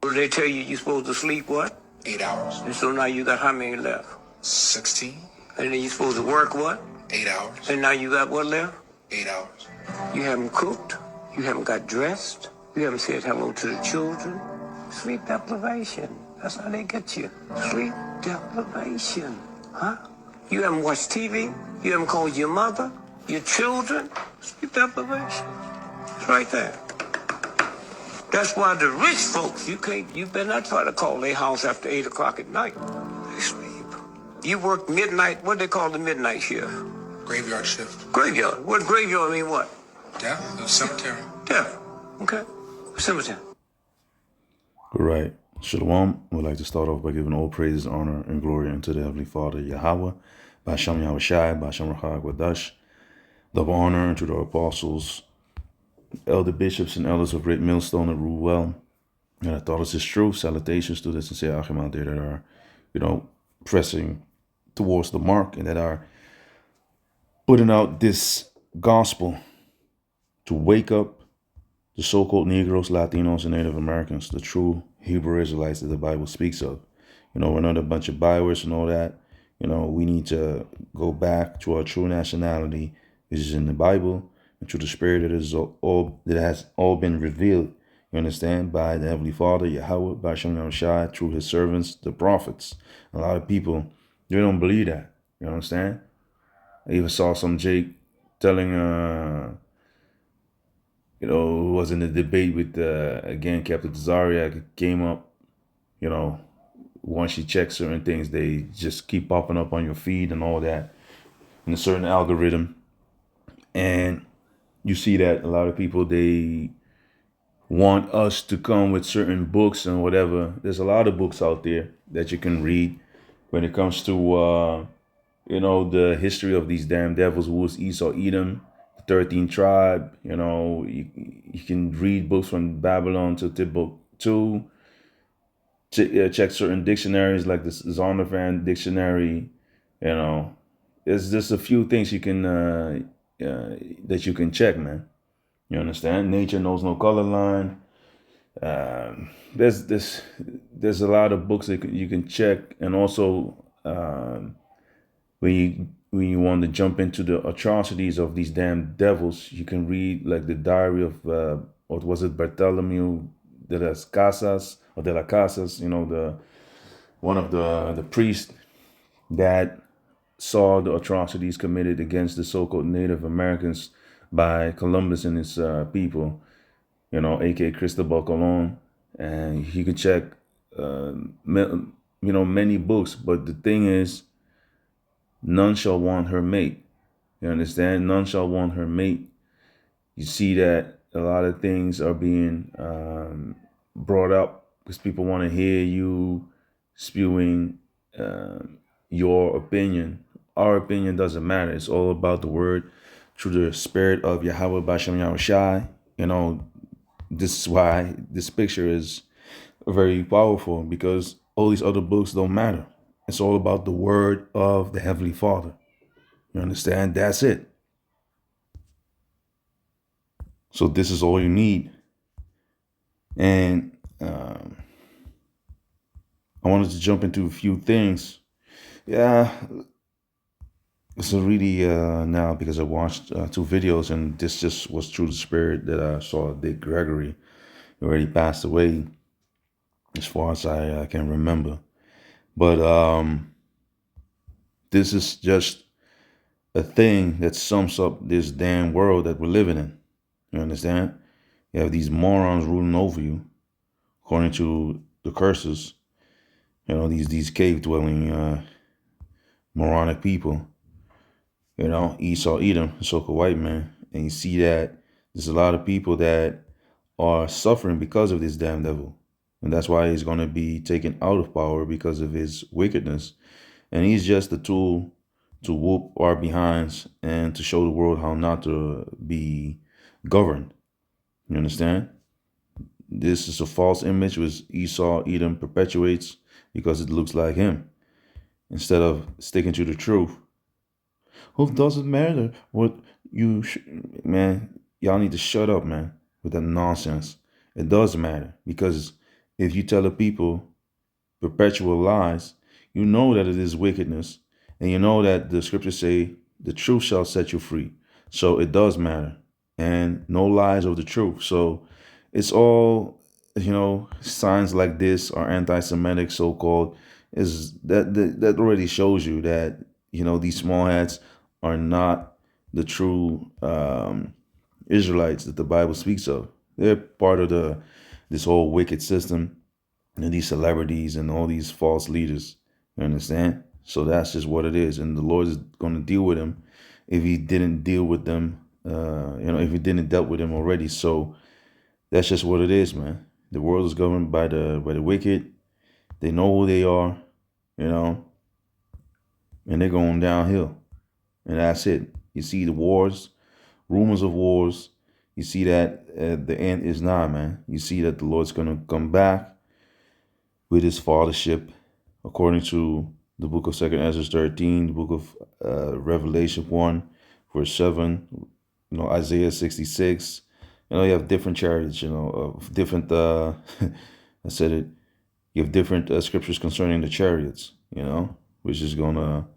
They tell you you're supposed to sleep what? 8 hours. And so now you got how many left? 16. And then you're supposed to work what? 8 hours. And now you got what left? 8 hours. You haven't cooked. You haven't got dressed. You haven't said hello to the children. Sleep deprivation. That's how they get you. Sleep deprivation. Huh? You haven't watched TV. You haven't called your mother, your children. Sleep deprivation. It's right there. That's why the rich folks, you better not try to call their house after 8 o'clock at night. They sleep. You work midnight, what they call the midnight shift? Graveyard shift. Graveyard. What graveyard mean what? Death. The cemetery. Death. Okay. Cemetery. Right. Shalom. We'd like to start off by giving all praises, honor, and glory unto the Heavenly Father, Yahweh, Basham Yahweh Shai, Basham Rachag Wadash. Double honor unto the apostles, elder bishops, and elders of Great Millstone that rule well. And I thought this is true. Salutations to the sincere Achim out there that are, pressing towards the mark and that are putting out this gospel to wake up the so-called Negroes, Latinos, and Native Americans, the true Hebrew Israelites that the Bible speaks of. We're not a bunch of bywords and all that. We need to go back to our true nationality, which is in the Bible, and to the Spirit that has all been revealed, you understand, by the Heavenly Father, Yahweh, by Shem Yahushai, through his servants, the prophets. A lot of people, they don't believe that, you understand? I even saw some Jake telling, who was in a debate with, again, Captain Zariak, came up, once you check certain things, they just keep popping up on your feed and all that in a certain algorithm. And you see that a lot of people, they want us to come with certain books and whatever. There's a lot of books out there that you can read when it comes to, the history of these damn devils who was Esau, Edom, the 13th tribe. You can read books from Babylon to Timbuktu. Check certain dictionaries like the Zondervan dictionary. There's just a few things you can that you can check, man. You understand? Nature knows no color line. There's a lot of books that you can check, and also when you want to jump into the atrocities of these damn devils, you can read like the diary of what was it, Bartholomew de las Casas or de las Casas, one of the priests that saw the atrocities committed against the so-called Native Americans by Columbus and his people, aka Cristobal Colon. And you can check, many books. But the thing is, none shall want her mate. You understand? None shall want her mate. You see that a lot of things are being brought up because people want to hear you spewing your opinion. Our opinion doesn't matter. It's all about the word through the Spirit of Yahweh Bashem Yahushai. This is why this picture is very powerful, because all these other books don't matter. It's all about the word of the Heavenly Father. You understand? That's it. So this is all you need. And I wanted to jump into a few things. Yeah, it's really now because I watched 2 videos, and this just was through the Spirit that I saw Dick Gregory. He already passed away, as far as I can remember. But this is just a thing that sums up this damn world that we're living in. You understand? You have these morons ruling over you, according to the curses. These cave-dwelling moronic people. Esau, Edom, so-called white man. And you see that there's a lot of people that are suffering because of this damn devil. And that's why he's going to be taken out of power, because of his wickedness. And he's just a tool to whoop our behinds and to show the world how not to be governed. You understand? This is a false image which Esau, Edom perpetuates because it looks like him, instead of sticking to the truth. It doesn't matter what you, man, y'all need to shut up, man, with that nonsense. It does matter, because if you tell the people perpetual lies, you know that it is wickedness, and you know that the scriptures say the truth shall set you free. So it does matter, and no lies of the truth. So it's all, signs like this are anti-Semitic, so-called, is that already shows you that these small hats are not the true Israelites that the Bible speaks of. They're part of this whole wicked system and these celebrities and all these false leaders. You understand? So that's just what it is. And the Lord is going to deal with them if he didn't deal with them, if he didn't dealt with them already. So that's just what it is, man. The world is governed by the wicked. They know who they are, and they're going downhill. And that's it. You see the wars, rumors of wars. You see that the end is nigh, man. You see that the Lord's going to come back with his fathership, according to the book of 2nd Ezra 13, the book of Revelation 1, verse 7, Isaiah 66. You have different chariots, of different, I said it, you have different scriptures concerning the chariots, which is gonna,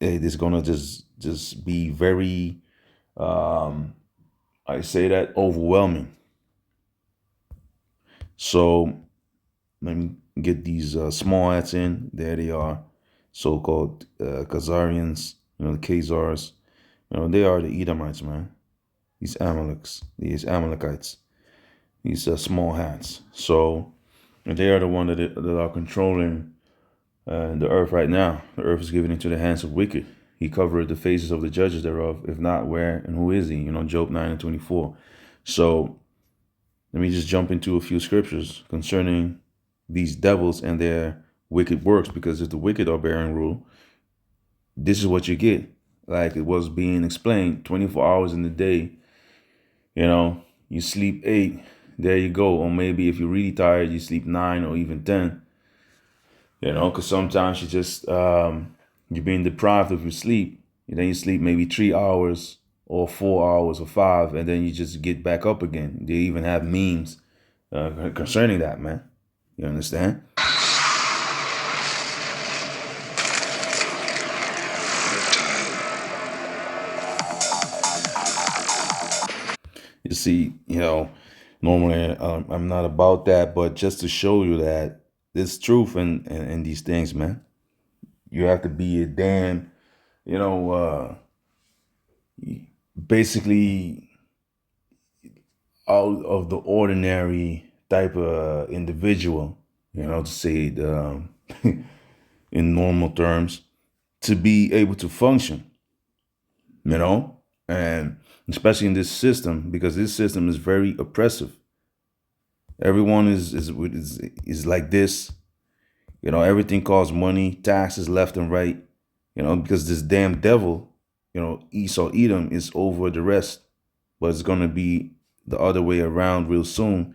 it's gonna just be very, I say that, overwhelming. So let me get these small hats in. There they are, so-called Khazarians, the Khazars. They are the Edomites, man. These Amalekites, these small hats. So they are the one that are controlling the earth right now. The earth is given into the hands of wicked. He covered the faces of the judges thereof. If not, where and who is he? Job 9:24. So let me just jump into a few scriptures concerning these devils and their wicked works, because if the wicked are bearing rule, this is what you get. Like it was being explained, 24 hours in the day, you sleep 8, there you go. Or maybe if you're really tired, you sleep 9 or even 10, because sometimes you just, you're being deprived of your sleep. And then you sleep maybe 3 hours or 4 hours or 5, and then you just get back up again. They even have memes concerning that, man. You understand? You see, normally I'm not about that, but just to show you that there's truth in these things, man. You have to be a damn, basically out of the ordinary type of individual, to say it in normal terms, to be able to function, and especially in this system, because this system is very oppressive. Everyone is like this, everything costs money, taxes left and right, because this damn devil, Esau Edom is over the rest, but it's gonna be the other way around real soon.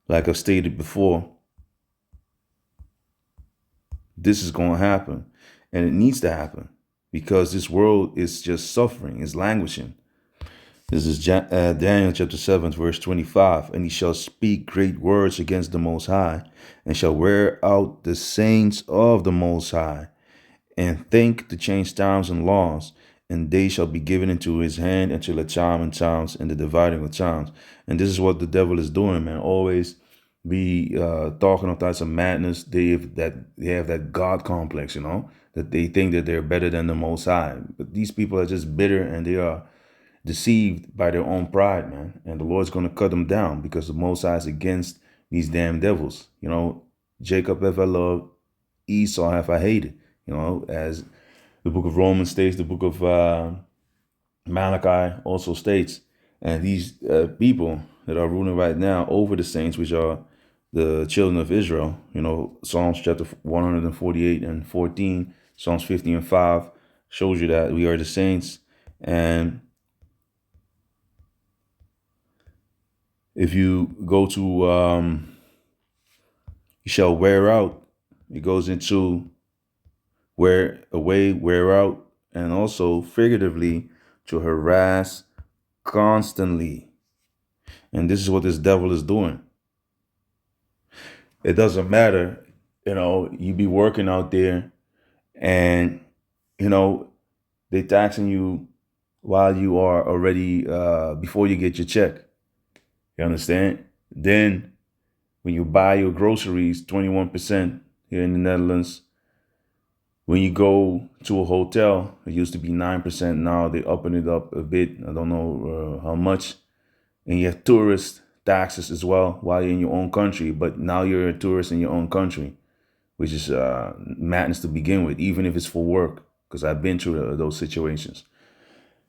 Like I've stated before, this is gonna happen, and it needs to happen, because this world is just suffering, is languishing. This is Daniel chapter 7, verse 25. And he shall speak great words against the Most High, and shall wear out the saints of the Most High, and think to change times and laws, and they shall be given into his hand until a time and times and the dividing of times. And this is what the devil is doing, man. Always be talking all types of madness. They have that God complex, that they think that they're better than the Most High. But these people are just bitter, and they are deceived by their own pride, man. And the Lord's going to cut them down, because the Most High is against these damn devils. Jacob have I loved, Esau have I hated. As the book of Romans states, the book of Malachi also states. And these people that are ruling right now over the saints, which are the children of Israel, Psalms chapter 148 and 14, Psalms 50 and 5 shows you that we are the saints. And if you go to you shall wear out, it goes into wear away, wear out, and also figuratively to harass constantly. And this is what this devil is doing. It doesn't matter. You be working out there, and you know they taxing you while you are already before you get your check. You understand? Then when you buy your groceries, 21% here in the Netherlands. When you go to a hotel, it used to be 9%. Now they upping it up a bit. I don't know how much. And you have tourist taxes as well while you're in your own country. But now you're a tourist in your own country, which is madness to begin with, even if it's for work, because I've been through those situations.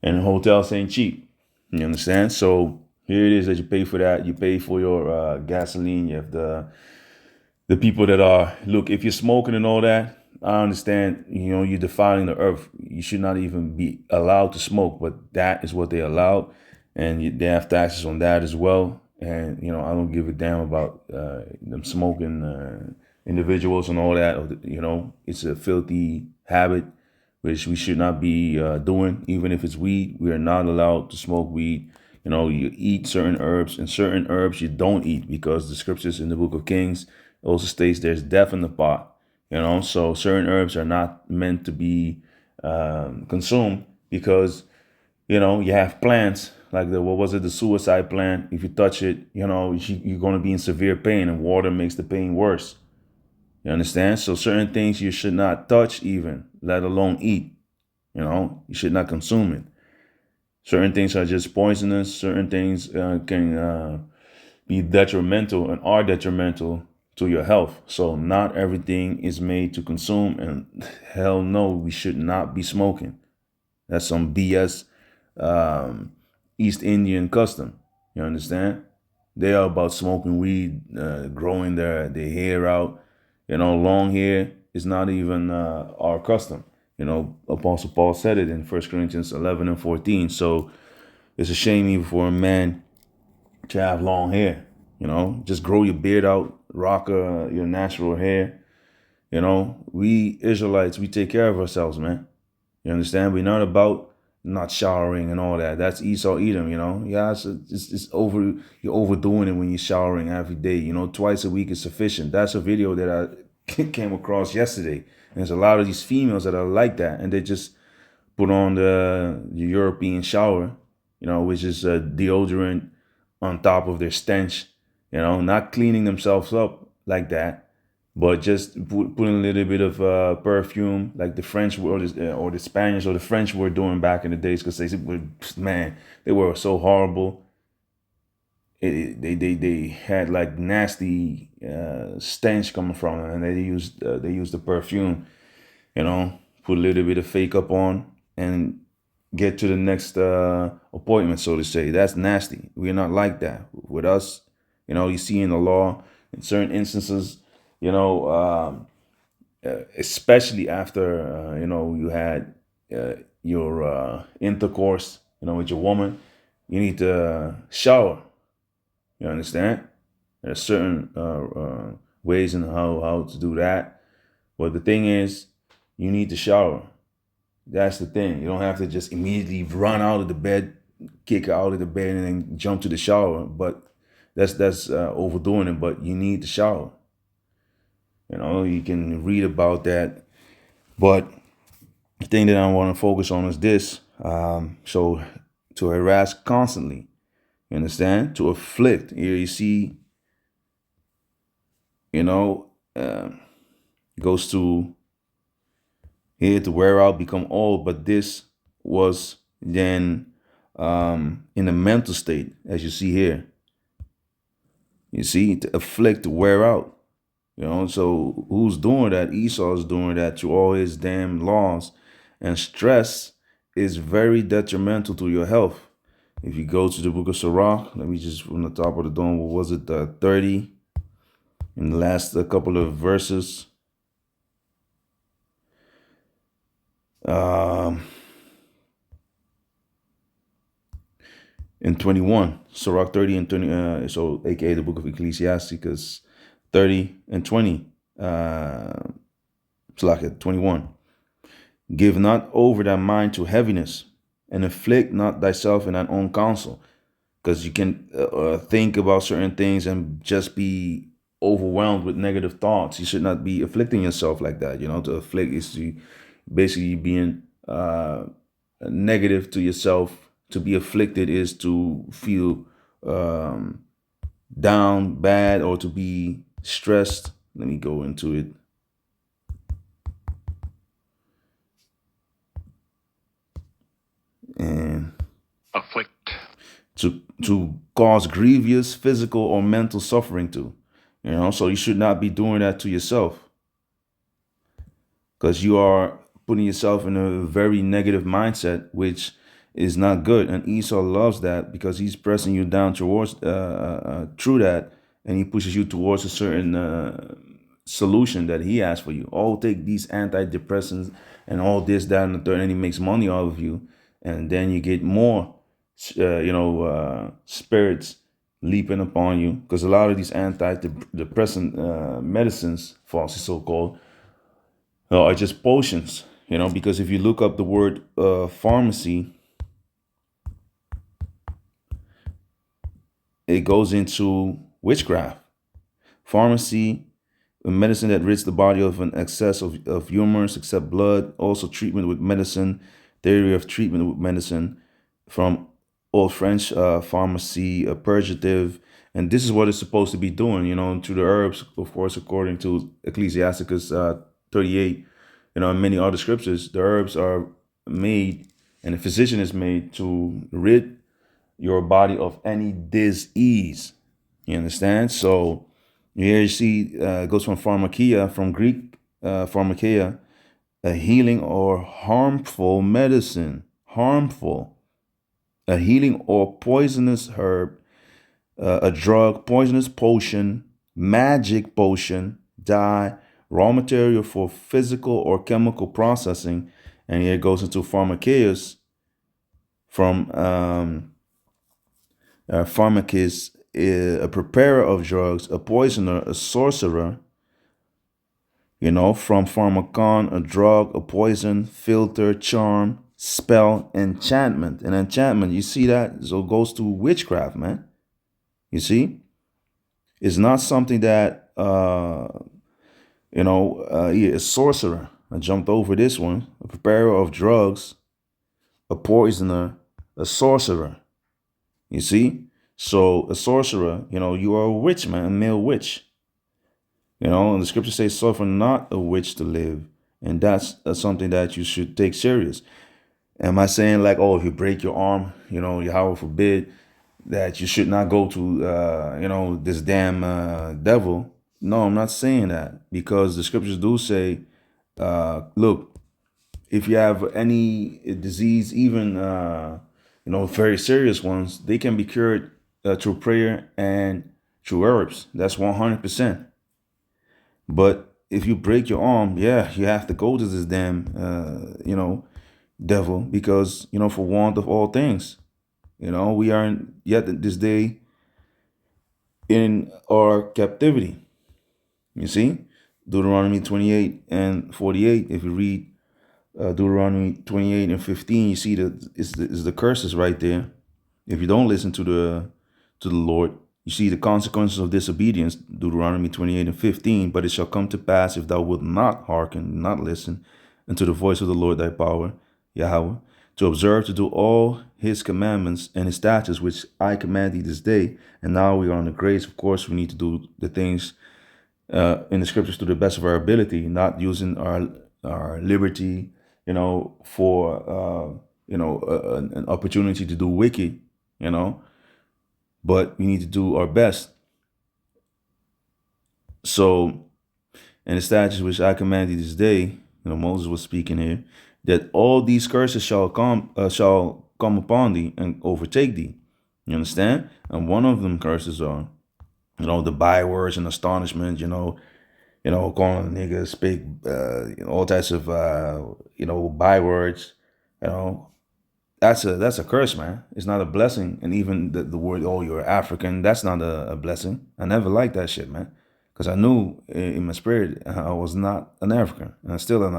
And hotels ain't cheap. You understand? So here it is that you pay for that. You pay for your gasoline. You have the people that are, look, if you're smoking and all that, I understand, you're defiling the earth. You should not even be allowed to smoke, but that is what they allow. And they have taxes on that as well. And, I don't give a damn about them smoking individuals and all that. It's a filthy habit, which we should not be doing. Even if it's weed, we are not allowed to smoke weed. You eat certain herbs, and certain herbs you don't eat, because the scriptures in the book of Kings also states there's death in the pot. So certain herbs are not meant to be consumed, because you have plants like the suicide plant. If you touch it, you're going to be in severe pain, and water makes the pain worse. You understand? So certain things you should not touch, even let alone eat. You should not consume it. Certain things are just poisonous. Certain things can be detrimental and are detrimental to your health. So not everything is made to consume, and hell no, we should not be smoking. That's some BS East Indian custom. You understand? They are about smoking weed, growing their hair out. Long hair is not even our custom. Apostle Paul said it in 1 Corinthians 11 and 14. So it's a shame even for a man to have long hair. Just grow your beard out, rock your natural hair. We Israelites, we take care of ourselves, man. You understand? We're not about not showering and all that. That's Esau Edom, Yeah, it's over. You're overdoing it when you're showering every day. Twice a week is sufficient. That's a video that I came across yesterday. And there's a lot of these females that are like that, and they just put on the European shower, which is a deodorant on top of their stench, not cleaning themselves up like that, but just putting a little bit of perfume, like the French or the Spanish or the French were doing back in the days, because they were so horrible. They had like nasty stench coming from them, and they used the perfume, put a little bit of fake up on and get to the next appointment, so to say. That's nasty. We're not like that with us. You see in the law, in certain instances, especially after you had your intercourse, with your woman, you need to shower. You understand? There's certain ways in how to do that, but the thing is, you need to shower. That's the thing. You don't have to just immediately run out of the bed, kick out of the bed, and then jump to the shower. But that's overdoing it. But you need to shower. You can read about that. But the thing that I want to focus on is this. So to harass constantly, you understand? To afflict. Here you see, goes to here to wear out, become old. But this was then in a mental state, as you see here. You see, to afflict, to wear out. So who's doing that? Esau is doing that through all his damn laws. And stress is very detrimental to your health. If you go to the book of Sirach, let me just from the top of the dome, what was it, 30? In the last couple of verses. In 21, Sirach 30 and 20, so aka the book of Ecclesiasticus 30 and 20, Sirach 21. Give not over thy mind to heaviness, and afflict not thyself in thine own counsel. Because you can think about certain things and just be overwhelmed with negative thoughts. You should not be afflicting yourself like that. You know, to afflict is to basically being negative to yourself. To be afflicted is to feel down, bad, or to be stressed. Let me go into it. And afflict. To cause grievous physical or mental suffering to, you know, so you should not be doing that to yourself, because you are putting yourself in a very negative mindset, which is not good. And Esau loves that because he's pressing you down towards through that, and he pushes you towards a certain solution that he has for you. Oh, take these antidepressants and all this, that, and the third, and he makes money off of you, and then you get more spirits leaping upon you, because a lot of these antidepressant medicines, falsely so-called, are just potions, you know, because if you look up the word pharmacy, it goes into witchcraft. Pharmacy, a medicine that rids the body of an excess of humors, except blood. Also treatment with medicine, theory of treatment with medicine, from Old French pharmacy, a purgative. And this is what it's supposed to be doing, you know, through the herbs, of course, according to Ecclesiasticus 38, you know, and many other scriptures. The herbs are made, and the physician is made to rid your body of any disease. You understand? So here you see it goes from pharmakia, from Greek pharmakia, a healing or harmful medicine. Harmful. A healing or poisonous herb, a drug, poisonous potion, magic potion, dye, raw material for physical or chemical processing. And here it goes into pharmakeus, from pharmacist, a preparer of drugs, a poisoner, a sorcerer. You know, from pharmacon, a drug, a poison, filter, charm, spell, enchantment. And enchantment, you see that? So it goes to witchcraft, man. You see? It's not something that, a sorcerer. I jumped over this one. A preparer of drugs, a poisoner, a sorcerer. You see? So a sorcerer, you know, you are a witch, man, a male witch. You know, and the scripture says, suffer not a witch to live. And that's something that you should take serious. Am I saying like, oh, if you break your arm, you know, Yahweh forbid, that you should not go to, this damn devil? No, I'm not saying that, because the scriptures do say, look, if you have any disease, even, very serious ones, they can be cured through prayer and through herbs. That's 100%. But if you break your arm, yeah, you have to go to this damn, devil, because, for want of all things, we are yet this day in our captivity. You see, Deuteronomy 28 and 48. If you read Deuteronomy 28 and 15, you see that is the curses right there. If you don't listen to the Lord, you see the consequences of disobedience, Deuteronomy 28 and 15. But it shall come to pass, if thou wilt not hearken, not listen unto the voice of the Lord thy power, Yahweh, to observe to do all his commandments and his statutes, which I command thee this day. And now we are on the grace. Of course, we need to do the things in the scriptures to the best of our ability, not using our liberty, for, an opportunity to do wicked, but we need to do our best. So, and the statutes which I command thee this day, Moses was speaking here, that all these curses shall come upon thee and overtake thee. You understand? And one of them curses are, the bywords and astonishment, calling niggas, speak, all types of, bywords, that's a curse, man. It's not a blessing. And even the word, oh, you're African, that's not a blessing. I never liked that shit, man. Because I knew in my spirit I was not an African. And I still am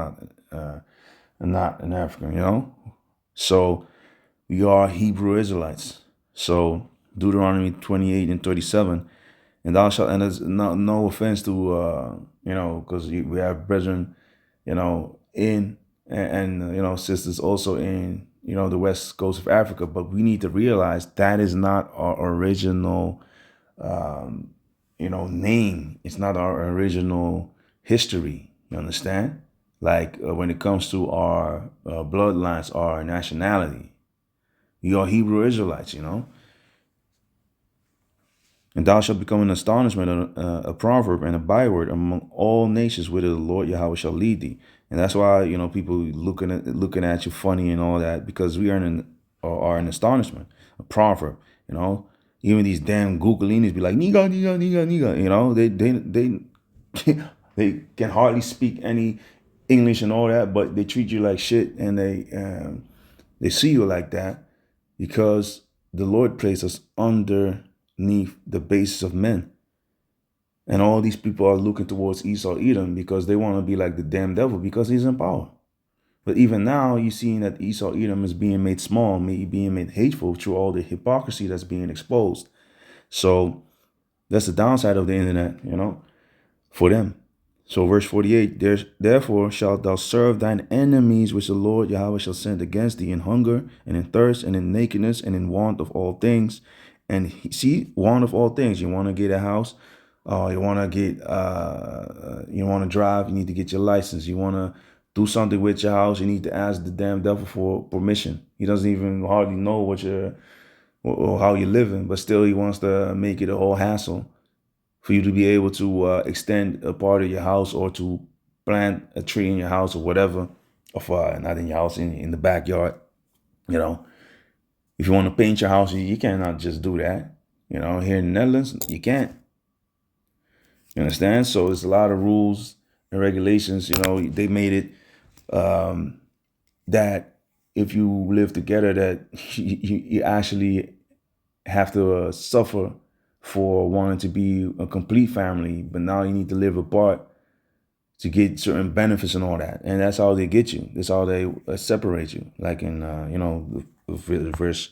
not an African, So we are Hebrew Israelites. So Deuteronomy 28 and 37. And thou shalt, and it's no offense to, because we have brethren, in, and sisters also in, the west coast of Africa, but we need to realize that is not our original, name. It's not our original history. You understand? Like when it comes to our bloodlines, our nationality, we are Hebrew Israelites, And thou shalt become an astonishment, a proverb, and a byword among all nations, whither the Lord Yahweh shall lead thee. And that's why people looking at you funny and all that, because we are an astonishment, a proverb. Even these damn Googleinis be like niga niga niga niga. They can hardly speak any English and all that, but they treat you like shit, and they see you like that because the Lord placed us underneath the basis of men. And all these people are looking towards Esau Edom because they want to be like the damn devil because he's in power. But even now, you're seeing that Esau Edom is being made small, being made hateful through all the hypocrisy that's being exposed. So that's the downside of the internet, for them. So verse 48, therefore shalt thou serve thine enemies, which the Lord Yahweh shall send against thee in hunger and in thirst and in nakedness and in want of all things. And see, want of all things. You want to get a house, you want to get, you want to drive, you need to get your license. You want to do something with your house, you need to ask the damn devil for permission. He doesn't even hardly know or how you're living, but still he wants to make it a whole hassle for you to be able to extend a part of your house or to plant a tree in your house or whatever, or not in your house, in the backyard. If you want to paint your house, you cannot just do that. Here in the Netherlands, you can't. You understand? So there's a lot of rules and regulations. They made it that if you live together, that you actually have to suffer for wanting to be a complete family, but now you need to live apart to get certain benefits and all that. And that's how they get you. That's how they separate you. Like in, verse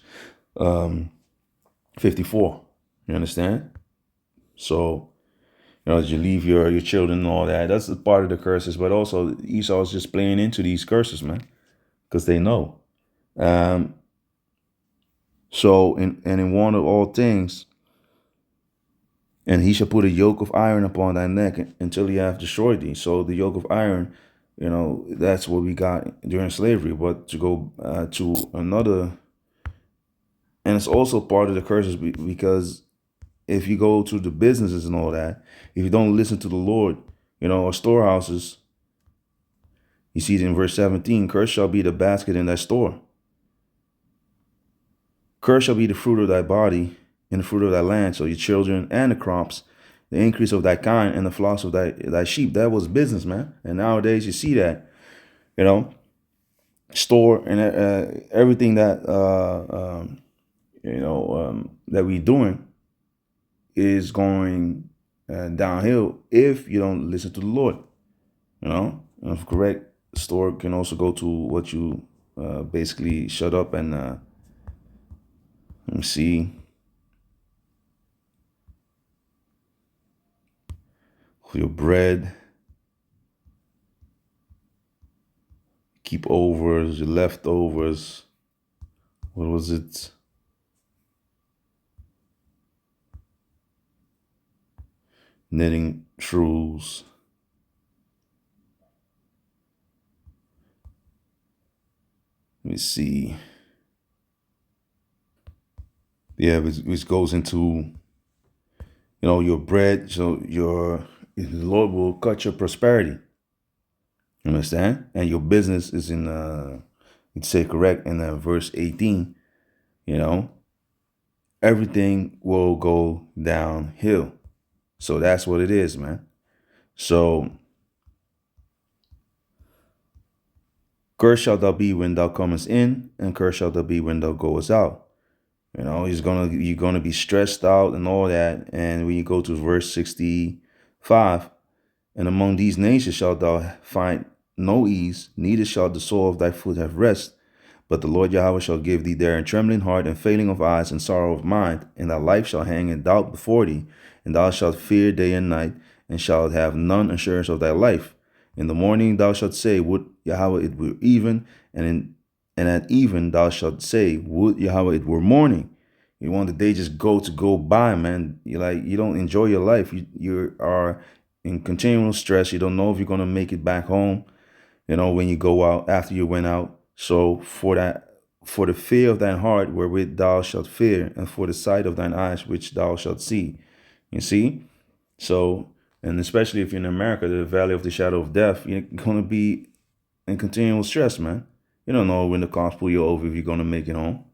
54. You understand? So, you leave your children and all that. That's a part of the curses. But also Esau is just playing into these curses, man, because they know. So, in want of all things, and he shall put a yoke of iron upon thy neck until he have destroyed thee. So the yoke of iron, that's what we got during slavery. But to go to another, and it's also part of the curses because if you go to the businesses and all that, if you don't listen to the Lord, or storehouses, you see it in verse 17, cursed shall be the basket in thy store. Cursed shall be the fruit of thy body and the fruit of thy land, so your children and the crops, the increase of thy kind and the flocks of thy sheep. That was business, man. And nowadays you see that, store and everything that that we doing is going downhill if you don't listen to the Lord. And if correct, store can also go to what you basically shut up and let me see. Your bread, keep overs, your leftovers. What was it? Knitting truths. Let me see. Yeah, which goes into, your bread. So the Lord will cut your prosperity. You understand? And your business is in, you'd say correct, in verse 18, everything will go downhill. So that's what it is, man. So, cursed shalt thou be when thou comest in, and cursed shalt thou be when thou goest out. You're gonna be stressed out and all that. And when you go to verse 65, and among these nations shalt thou find no ease, neither shall the sole of thy foot have rest. But the Lord Yahweh shall give thee there in trembling heart and failing of eyes and sorrow of mind, and thy life shall hang in doubt before thee, and thou shalt fear day and night, and shalt have none assurance of thy life. In the morning thou shalt say, would Yahweh it were even, and at even thou shalt say, would Yahweh it were morning. You want the day just go by, man. You don't enjoy your life. You are in continual stress. You don't know if you're gonna make it back home, when you go out after you went out. So for the fear of thine heart wherewith thou shalt fear, and for the sight of thine eyes which thou shalt see. You see? So, and especially if you're in America, the valley of the shadow of death, you're gonna be in continual stress, man. You don't know when the cops pull you over if you're gonna make it home.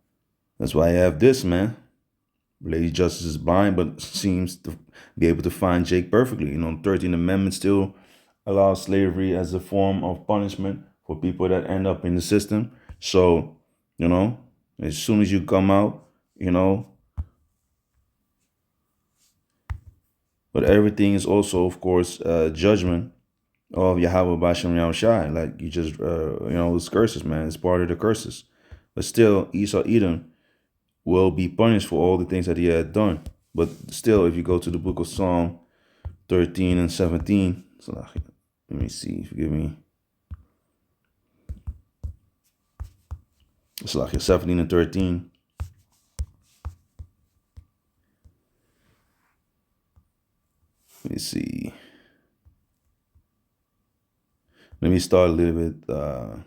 That's why I have this, man. Lady Justice is blind, but seems to be able to find Jake perfectly. The 13th Amendment still allows slavery as a form of punishment for people that end up in the system. So, as soon as you come out, but everything is also, of course, judgment of Yahweh Bashem Yahushai. Like you just, it's curses, man. It's part of the curses. But still, Esau Edom will be punished for all the things that he had done. But still, if you go to the book of Psalm 13 and 17, so let me see, forgive me. It's like 17 and 13. Let me see. Let me start a little bit. Let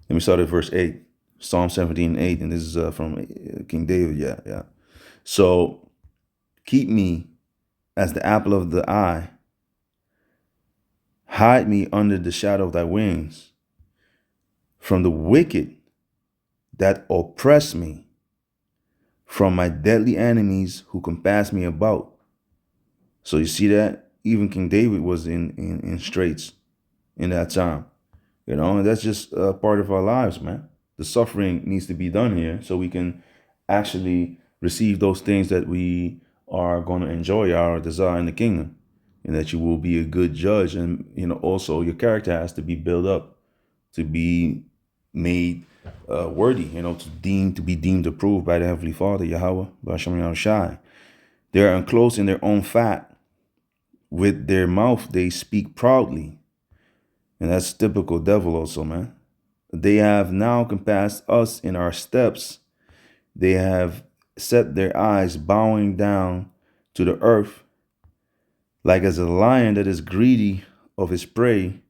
me start at verse 8. Psalm 17, 8. And this is from King David. Yeah. So, keep me as the apple of the eye. Hide me under the shadow of thy wings. From the wicked that oppress me. From my deadly enemies who compass me about. So you see that? Even King David was in straits in that time. And that's just part of our lives, man. The suffering needs to be done here so we can actually receive those things that we are going to enjoy, our desire in the kingdom. And that you will be a good judge. And, also your character has to be built up to be made worthy, to be deemed approved by the Heavenly Father, Yahweh, Bashem Yahushai. They are enclosed in their own fat. With their mouth, they speak proudly. And that's typical devil also, man. They have now compassed us in our steps. They have set their eyes bowing down to the earth, like as a lion that is greedy of his prey,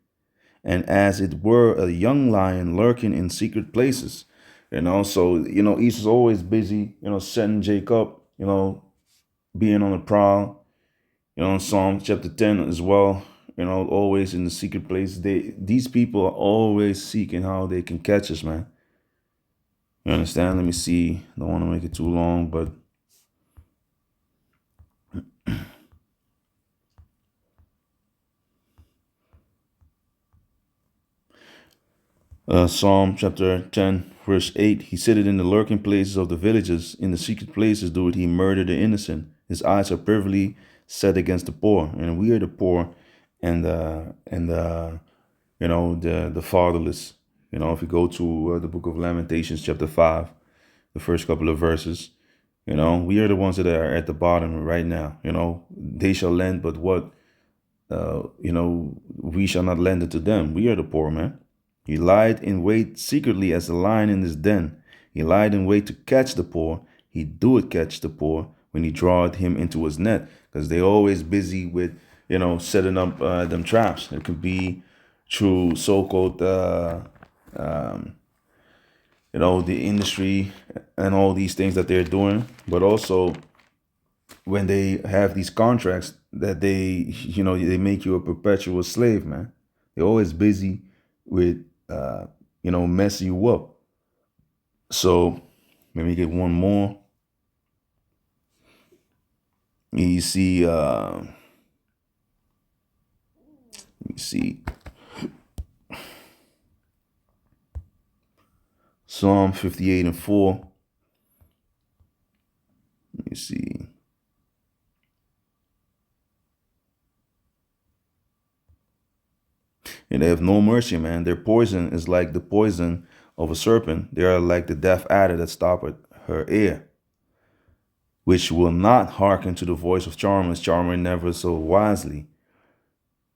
and as it were a young lion lurking in secret places. So, Esau's always busy, setting Jacob, being on the prowl. In Psalm chapter 10 as well, always in the secret place. These people are always seeking how they can catch us, man. You understand? Let me see. Don't want to make it too long, but Psalm chapter 10, verse 8. He sitteth in the lurking places of the villages. In the secret places doeth he murder the innocent. His eyes are privily set against the poor, and we are the poor and the fatherless. If you go to the book of Lamentations chapter 5, the first couple of verses, we are the ones that are at the bottom right now. They shall lend, but what? We shall not lend it to them. We are the poor, man. He lied in wait secretly as a lion in his den. He lied in wait to catch the poor. He doeth catch the poor when he draweth him into his net. Because they're always busy with, setting up them traps. It could be through so-called, the industry and all these things that they're doing. But also when they have these contracts that they make you a perpetual slave, man. They're always busy with, messing you up. So let me get one more. You see, let me see. Psalm 58 and 4. Let me see. And they have no mercy, man. Their poison is like the poison of a serpent. They are like the deaf adder that stoppeth her ear. which will not hearken to the voice of charmers, charmer never so wisely.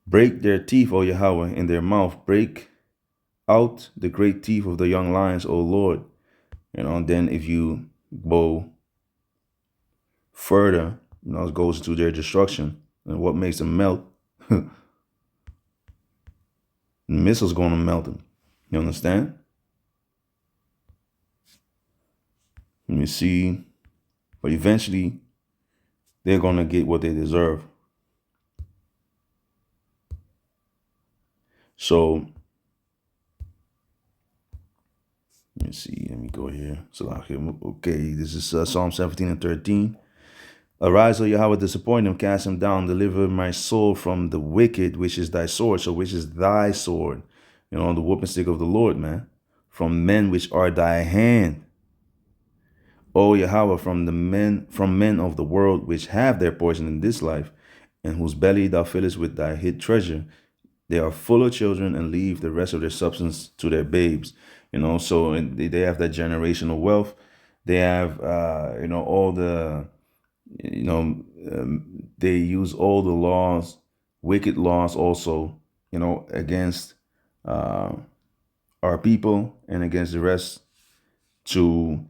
Break their teeth, O Yahweh, in their mouth. Break out the great teeth of the young lions, O Lord. And then if you go further, it goes to their destruction. And what makes them melt? The missile's going to melt them. You understand? Let me see. But eventually, they're going to get what they deserve. So, let me see. Let me go here. So, okay, this is Psalm 17 and 13. Arise, O Yahweh, disappoint him, cast him down, deliver my soul from the wicked, which is thy sword. So, which is thy sword? The whooping stick of the Lord, man. From men which are thy hand. O Yahweh, from men of the world which have their portion in this life, and whose belly thou fillest with thy hid treasure. They are full of children and leave the rest of their substance to their babes. So they have that generational wealth. They have, all the, they use all the laws, wicked laws also, against our people and against the rest to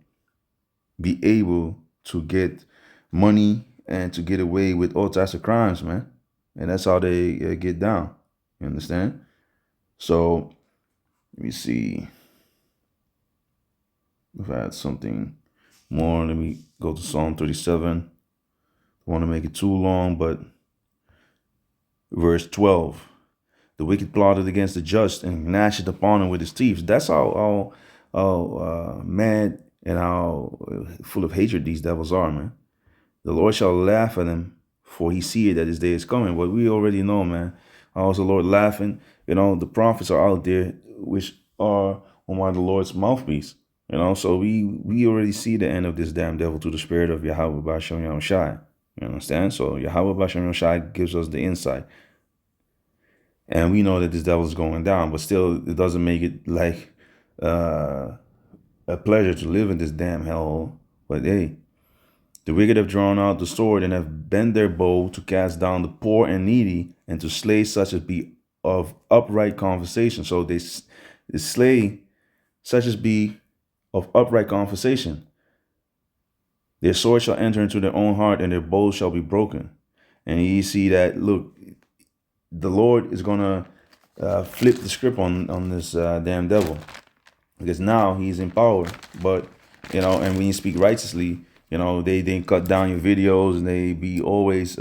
be able to get money and to get away with all types of crimes, man. And that's how they get down. You understand? So let me see if I had something more. Let me go to Psalm 37. Don't want to make it too long, but verse 12. The wicked plotted against the just and gnashed upon him with his teeth. That's how mad and how full of hatred these devils are, man. The Lord shall laugh at him, for he seeth that his day is coming. But we already know, man. How is the Lord laughing? The prophets are out there, which are on the Lord's mouthpiece. So we already see the end of this damn devil through the spirit of Yahweh B'Shem Yahushai. You understand? So Yahweh B'Shem Yahushai gives us the insight. And we know that this devil is going down, but still it doesn't make it like a pleasure to live in this damn hellhole. But hey, the wicked have drawn out the sword and have bent their bow to cast down the poor and needy and to slay such as be of upright conversation. So they slay such as be of upright conversation. Their sword shall enter into their own heart and their bows shall be broken. And you see that, look, the Lord is going to flip the script on this damn devil. Because now he's in power. But, and when you speak righteously, they cut down your videos and they be always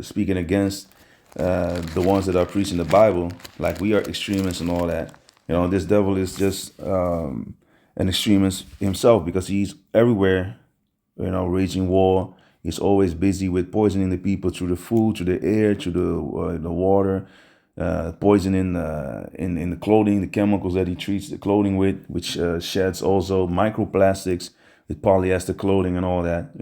speaking against the ones that are preaching the Bible, like we are extremists and all that. This devil is just an extremist himself because he's everywhere, raging war. He's always busy with poisoning the people through the food, through the air, through the water, poisoning in the clothing, the chemicals that he treats the clothing with, which sheds also microplastics with polyester clothing and all that,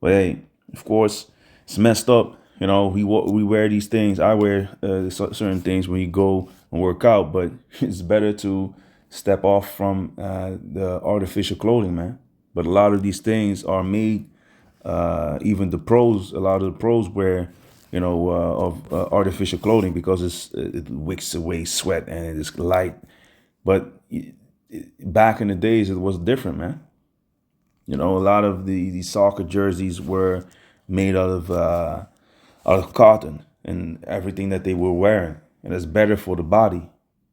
But hey, of course, it's messed up. We wear these things. I wear certain things when you go and work out, but it's better to step off from the artificial clothing, man. But a lot of these things are made, even a lot of the pros wear, of artificial clothing because it wicks away sweat and it is light. But back in the days, it was different, man. A lot of the soccer jerseys were made out of cotton and everything that they were wearing. And it's better for the body,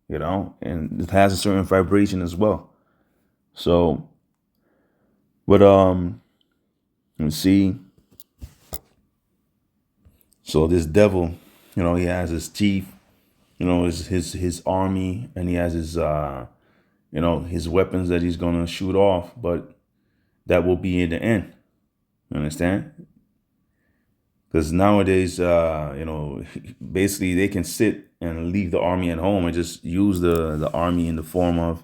and it has a certain vibration as well. So, but, let me see. So this devil, he has his teeth, his army, and he has his, his weapons that he's going to shoot off. But that will be in the end. You understand? Because nowadays, basically they can sit and leave the army at home and just use the army in the form of,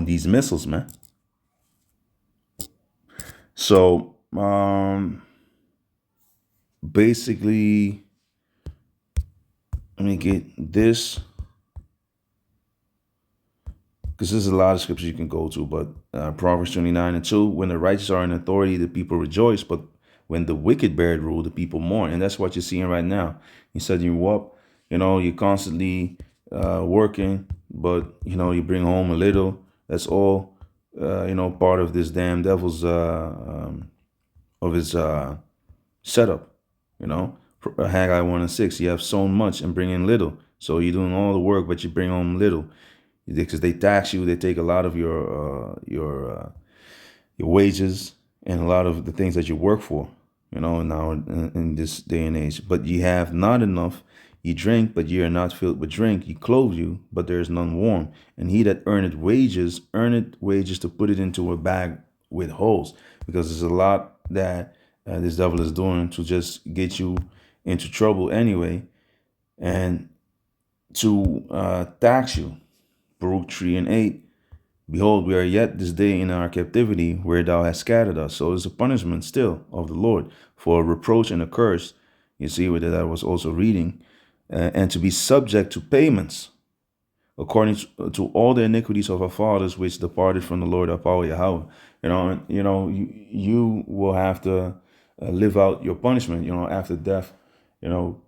these missiles, man. So, basically, let me get this. because there's a lot of scriptures you can go to, but Proverbs 29:2, when the righteous are in authority, the people rejoice, but when the wicked bear rule, the people mourn. And that's what you're seeing right now. He said you up, you're constantly working, but, you bring home a little. That's all, part of this damn devil's, of his setup, Haggai 1:6, you have sown much and bring in little. So you're doing all the work, but you bring home little. Because they tax you, they take a lot of your wages and a lot of the things that you work for, now in this day and age. But ye have not enough. Ye drink, but ye are not filled with drink. Ye clothe you, but there is none warm. And he that earneth wages to put it into a bag with holes. Because there's a lot that this devil is doing to just get you into trouble anyway, and to tax you. Baruch 3:8. Behold, we are yet this day in our captivity, where thou hast scattered us. So it's a punishment still of the Lord for a reproach and a curse. You see that I was also reading. And to be subject to payments, according to all the iniquities of our fathers, which departed from the Lord our power Yahweh. You will have to live out your punishment, after death. Then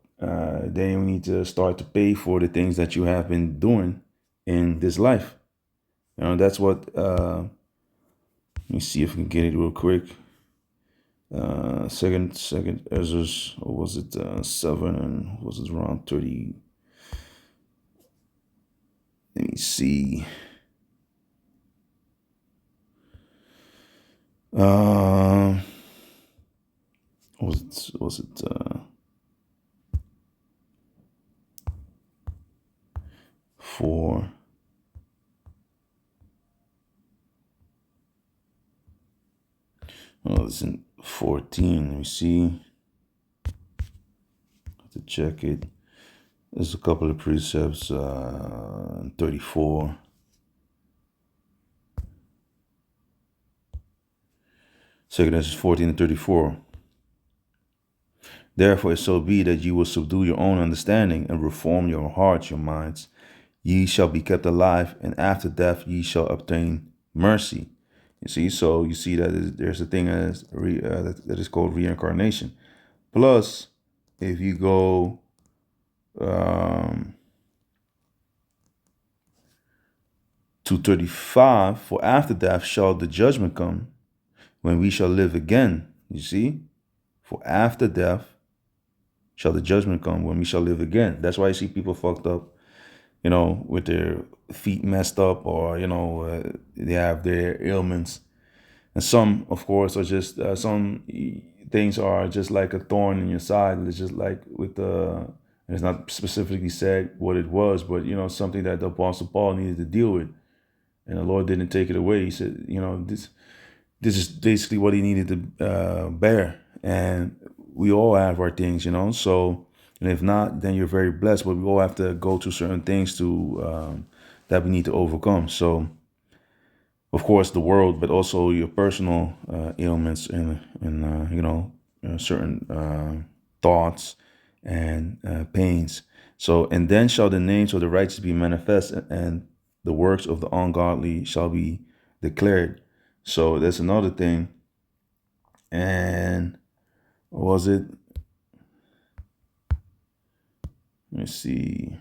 you need to start to pay for the things that you have been doing in this life. That's what, let me see if we can get it real quick. Second Ezra, or was it 7, and was it around 30? Let me see. Was it 4? Oh, it's in 14. Let me see. Have to check it. There's a couple of precepts. 34. Second Ezra 14:34. Therefore, it so be that you will subdue your own understanding and reform your hearts, your minds. Ye shall be kept alive, and after death ye shall obtain mercy. You see, so you see that there's a thing that is called reincarnation. Plus, if you go to 35, for after death shall the judgment come, when we shall live again. You see, for after death shall the judgment come, when we shall live again. That's why you see people fucked up, with their feet messed up, or, they have their ailments. And some, of course, are just, some things are just like a thorn in your side. It's just like it's not specifically said what it was, but, something that the Apostle Paul needed to deal with. And the Lord didn't take it away. He said, this is basically what he needed to bear. And we all have our things, so, and if not, then you're very blessed, but we all have to go through certain things that we need to overcome. So, of course, the world, but also your personal ailments and certain thoughts and pains. So, and then shall the names of the righteous be manifest, and the works of the ungodly shall be declared. So that's another thing. And was it? Let me see.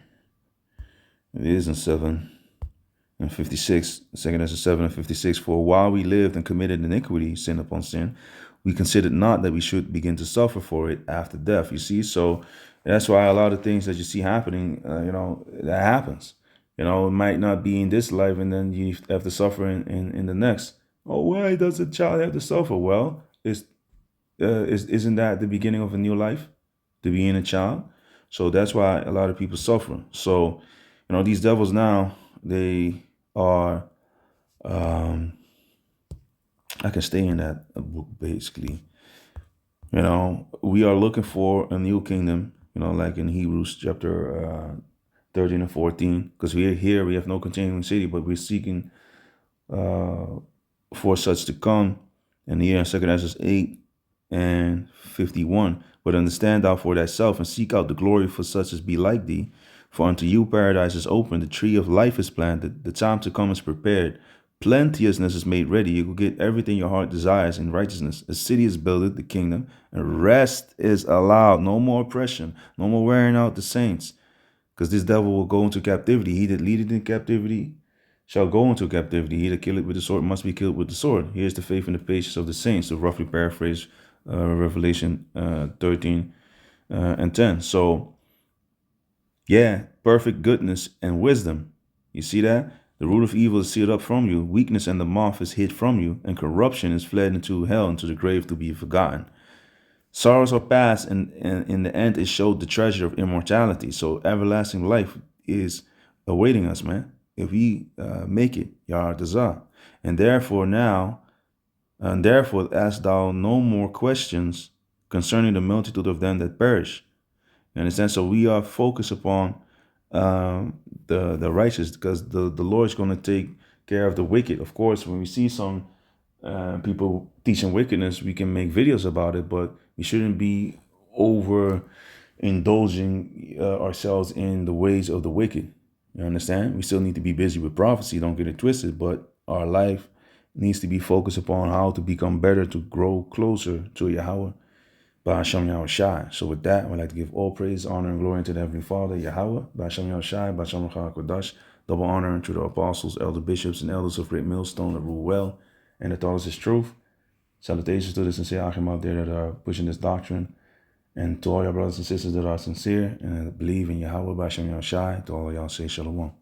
It is in 7:56. Second Ezra 7:56. For while we lived and committed iniquity, sin upon sin, we considered not that we should begin to suffer for it after death. You see, so that's why a lot of things that you see happening, that happens. It might not be in this life, and then you have to suffer in the next. Oh, why does a child have to suffer? Well, isn't that the beginning of a new life, to being a child? So that's why a lot of people suffer. So, these devils now, they are, I can stay in that book basically. We are looking for a new kingdom, like in Hebrews chapter 13 and 14, because we are here, we have no continuing city, but we're seeking for such to come. And here in 2 Ezra 8:51, but understand thou for thyself, and seek out the glory for such as be like thee, For unto you paradise is open, the tree of life is planted, the time to come is prepared, plenteousness is made ready. You will get everything your heart desires in righteousness. A city is built, the kingdom, and rest is allowed. No more oppression, no more wearing out the saints. Because this devil will go into captivity. He that leadeth in captivity shall go into captivity. He that killeth with the sword must be killed with the sword. Here's the faith and the patience of the saints, to roughly paraphrase Revelation 13 and 10. So, yeah, perfect goodness and wisdom. You see that? The root of evil is sealed up from you. Weakness and the moth is hid from you. And corruption is fled into hell, into the grave to be forgotten. Sorrows are past, and in the end, it showed the treasure of immortality. So everlasting life is awaiting us, man. If we make it, Yar Dazah. And therefore ask thou no more questions concerning the multitude of them that perish. You understand? So we are focused upon the righteous, because the Lord is going to take care of the wicked. Of course, when we see some people teaching wickedness, we can make videos about it, but we shouldn't be over indulging ourselves in the ways of the wicked. You understand? We still need to be busy with prophecy, don't get it twisted, but our life needs to be focused upon how to become better, to grow closer to Yahweh, Ba'ashem Yahushai. So with that, I would like to give all praise, honor, and glory to the Heavenly Father, Yahweh, Ba'ashem Yahushai, Ba'ashem Kodash. Double honor to the apostles, elder bishops, and elders of Great Millstone that rule well and that taught us His truth. Salutations to the sincere Achim out there that are pushing this doctrine, and to all your brothers and sisters that are sincere and believe in Yahweh, Ba'ashem Yahushai. To all of y'all say Shalom.